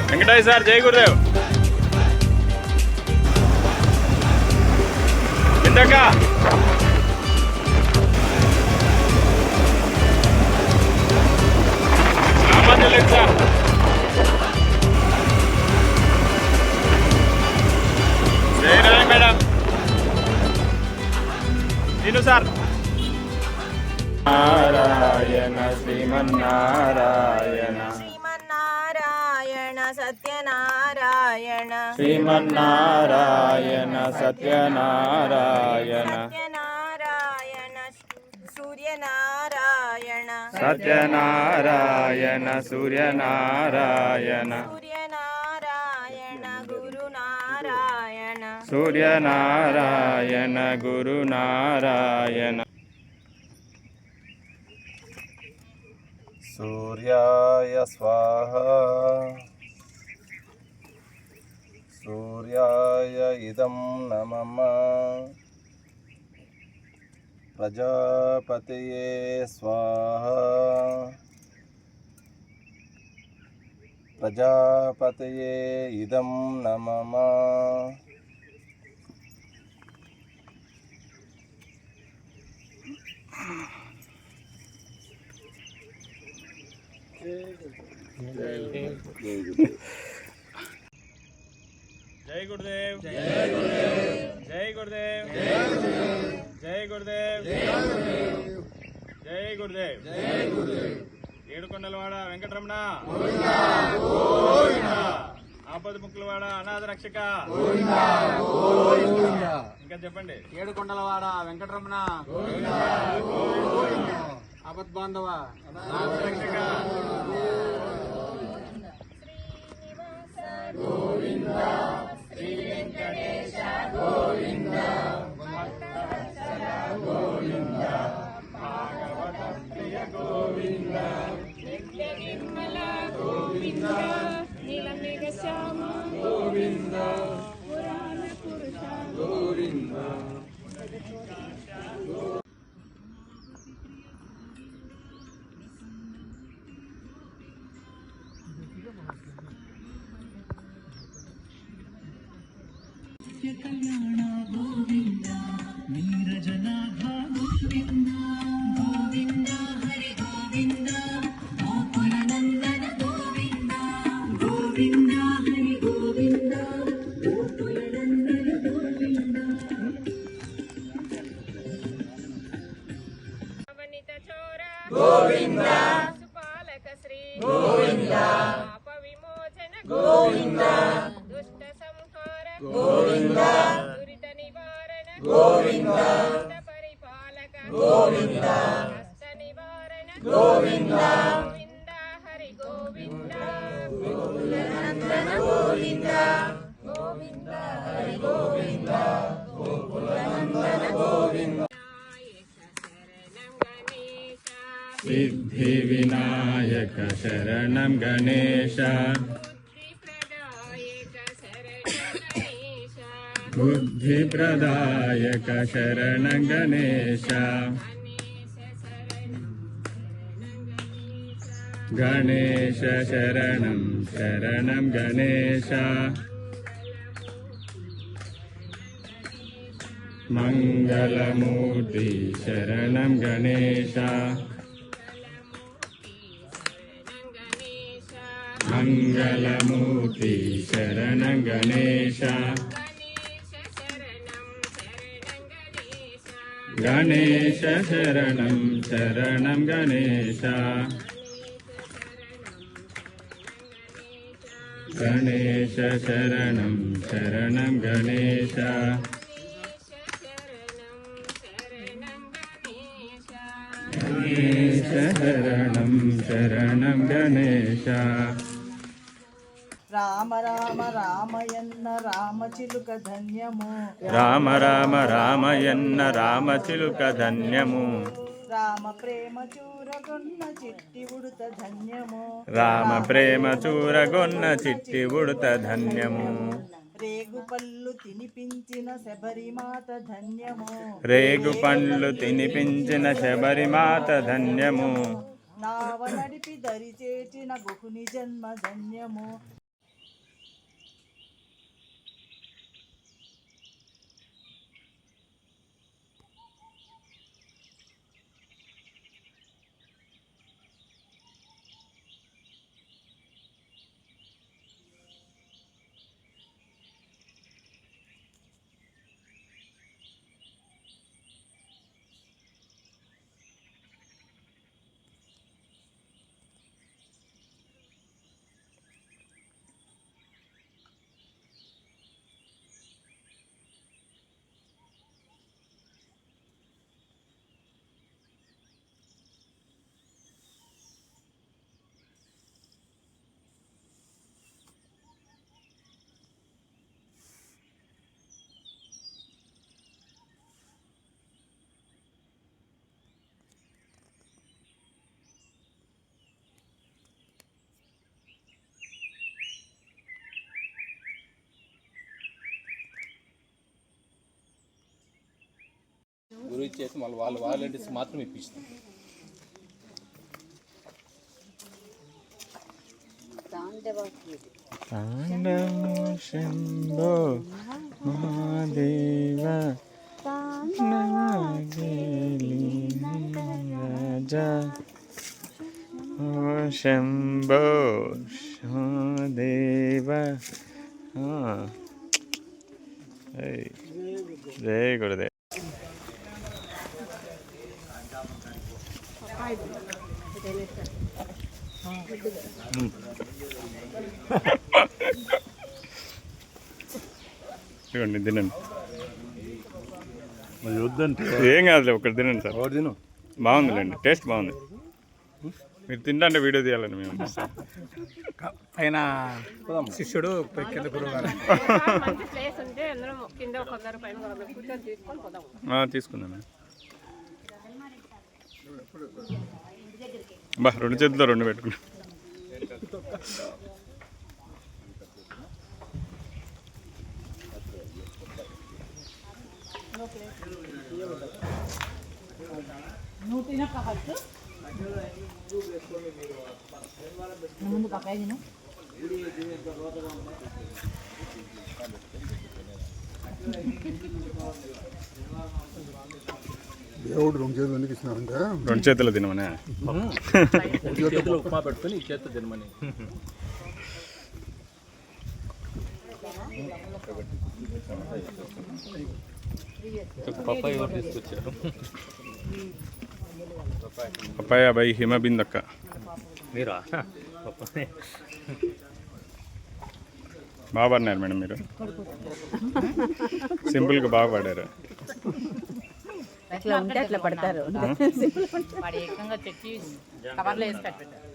Venkataiah sir, జై గురుదేవ్. ఇందాక రామాంజలేదు sir. జయరాయ్ madam. నేను సార్. నారాయణ శ్రీమన్నారాయణ సత్యనారాయణ శ్రీమన్నారాయణ సత్యనారాయణ సత్యనారాయణ సూర్యనారాయణ సత్యనారాయణ సూర్యనారాయణ సూర్యనారాయణ గురునారాయణ సూర్యనారాయణ గురునారాయణ. సూర్యాయ స్వాహ సూర్యాయ ఇదం నమః ప్రజాపతయే స్వాహ ప్రజాపతయే ఇదం నమః జై గురుదేవ్. జై గురుదేవ్. జై గురుదేవ్. జై గురుదేవ్. ఏడుకొండలవాడ వెంకటరమణ, ఆపద ముక్కులవాడ అనాథ రక్షక. ఇంకా చెప్పండి. ఏడుకొండలవాడ వెంకటరమణ, ఆపద్ బాంధవ అనాథ రక్షక. గోవింద శ్రీ వెంకటేశ గోవింద గోవింద భాగవత ప్రియ గోవింద నిత్య నిర్మల గోవింద నీలమేఘ శ్యామ గోవింద పురాణ పురుష గోవింద. కళ్యాణ గోవింద నీరజనాథ గోవింద గోవింద హరి గోవింద గోకుల నందన గోవింద గోవింద హరి గోవింద గోకుల నందన గోవింద. అవనిత చోర గోవింద సుపాలక శ్రీ గోవింద పాప విమోచన గోవింద దుష్ట సంహార గోవింద దురిత నివారణ గోవింద పరిపాలక గోవింద కష్ట నివారణ గోవింద గోవింద హరి గోవింద నందన గోవింద గోవింద హరి గోవింద గోకుల నందన గోవింద. సిద్ధి వినాయక శరణం గణేశ బుద్ధి ప్రదాయక శరణం గణేశ గణేశ శరణం శరణం గణేశ మంగళమూర్తి శరణం గణేశ మంగళమూర్తి శరణం గణేశ గణేశ శరణం శరణం గణేశ గణేశ శరణం శరణం గణేశ గణేశ శరణం శరణం గణేశ. రామ రామ రామయన్న రామచిలుక ధన్యము రామ రామ రామయన్న రామచిలుక ధన్యము రామ ప్రేమ చూర చూరగొన్న చిట్టి ఉడుత ధన్యము రామ ప్రేమ చూరగొన్న చిట్టి ఉడుత ధన్యము రేగు పళ్ళు తినిపించిన శబరిమాత ధన్యము రేగు పండ్లు తినిపించిన శబరిమాత ధన్యము నావ నడిపి దరిచేచిన గుహుని జన్మ ధన్యము గురువు చేసి మళ్ళీ వాళ్ళు వాలంటీర్స్ మాత్రం ఇప్పిస్తాం. తాండవ శంభో మహాదేవ రాజా ఓ శంభో మహాదేవ జయ గురుదేవ్. ఇవ్వండి తినండి. ఏం కాదులే ఒకటి తినండి సార్. బాగుందిలేండి, టేస్ట్ బాగుంది. మీరు తింటే వీడియో తీయాలండి మేము. ఆయన శిష్యుడు కింద గురువుగారు మంచి ప్లేస్ ఉంటే అందరం కింద ఒకరు పైన ఒకరు కూర్చొని తీసుకొని పోదాం. తీసుకుందాం. బా రెండు చేతుల్లో రెండు పెట్టుకున్నా. ముందు పక్కాయ తిను. దేవుడు రెండు చేతులు ఎందుకు ఇస్తున్నారంటే రెండు చేతులు తినమనే. చేతిలో ఉప్మా పెట్టుకొని ఈ చేతితో తినమని. పప్పాయ ఎవరు తీసుకొచ్చారు? పప్పాయ బై హిమబిందక్క. మీరా? బాగా పాడినారు మేడం మీరు, సింపుల్గా బాగా పాడారు. అట్లా ఉంటే అట్లా పడతారు. వాడు ఏకంగా చెక్కి కవర్లో వేసి కట్టారు.